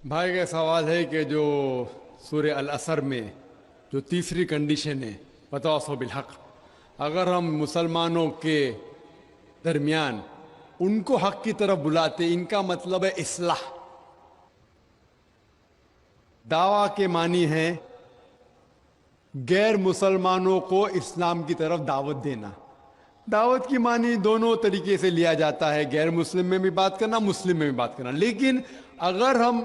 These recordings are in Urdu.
بھائی کا سوال ہے کہ جو سورہ العصر میں جو تیسری کنڈیشن ہے وتواصوا بالحق، اگر ہم مسلمانوں کے درمیان ان کو حق کی طرف بلاتے، ان کا مطلب ہے اصلاح۔ دعویٰ کے معنی ہے غیر مسلمانوں کو اسلام کی طرف دعوت دینا۔ دعوت کی معنی دونوں طریقے سے لیا جاتا ہے، غیر مسلم میں بھی بات کرنا، مسلم میں بھی بات کرنا۔ لیکن اگر ہم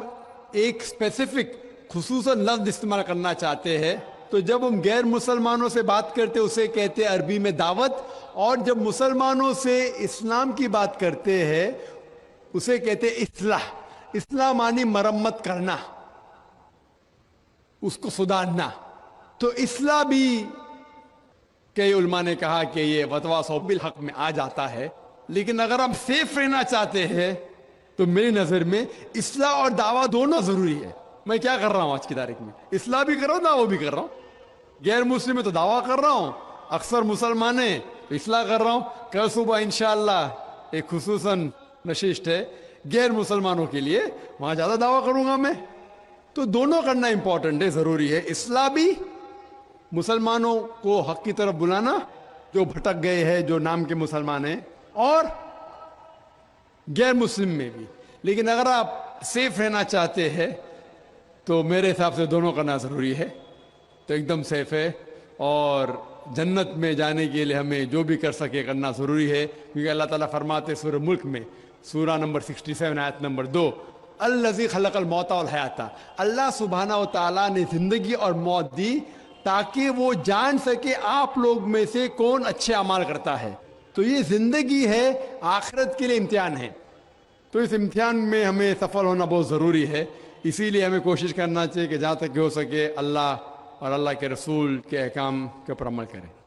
ایک اسپیسیفک خصوصاً لفظ استعمال کرنا چاہتے ہیں تو جب ہم غیر مسلمانوں سے بات کرتے اسے کہتے ہیں عربی میں دعوت، اور جب مسلمانوں سے اسلام کی بات کرتے ہیں اسے کہتے ہیں اصلاح۔ اصلاح معنی مرمت کرنا، اس کو سدھارنا۔ تو اصلاح بھی کئی علماء نے کہا کہ یہ وتواصوا بالحق میں آ جاتا ہے، لیکن اگر ہم سیف رہنا چاہتے ہیں تو میری نظر میں اصلاح اور دعویٰ دونوں ضروری ہے۔ میں کیا کر رہا ہوں آج کی تاریخ میں؟ اصلاح بھی کر رہا ہوں، دعویٰ بھی کر رہا ہوں۔ غیر مسلم میں تو دعویٰ کر رہا ہوں، اکثر مسلمان ہیں تو اصلاح کر رہا ہوں۔ کل صبح انشاءاللہ ایک خصوصاً نشست ہے غیر مسلمانوں کے لیے، وہاں زیادہ دعویٰ کروں گا میں۔ تو دونوں کرنا امپورٹنٹ ہے، ضروری ہے۔ اصلاح بھی، مسلمانوں کو حق کی طرف بلانا جو بھٹک گئے ہیں، جو نام کے مسلمان ہیں، اور غیر مسلم میں بھی۔ لیکن اگر آپ سیف رہنا چاہتے ہیں تو میرے حساب سے دونوں کرنا ضروری ہے، تو ایک دم سیف ہے۔ اور جنت میں جانے کے لیے ہمیں جو بھی کر سکے کرنا ضروری ہے، کیونکہ اللہ تعالیٰ فرماتے سورہ ملک میں، سورہ نمبر 67 آیت نمبر 2، الذی خلق الموت والحیات، اللہ سبحانہ و تعالیٰ نے زندگی اور موت دی تاکہ وہ جان سکے آپ لوگ میں سے کون اچھے اعمال کرتا ہے۔ تو یہ زندگی ہے، آخرت کے لیے امتحان ہے، تو اس امتحان میں ہمیں سفل ہونا بہت ضروری ہے۔ اسی لیے ہمیں کوشش کرنا چاہیے کہ جہاں تک ہو سکے اللہ اور اللہ کے رسول کے احکام کے اوپر عمل کریں۔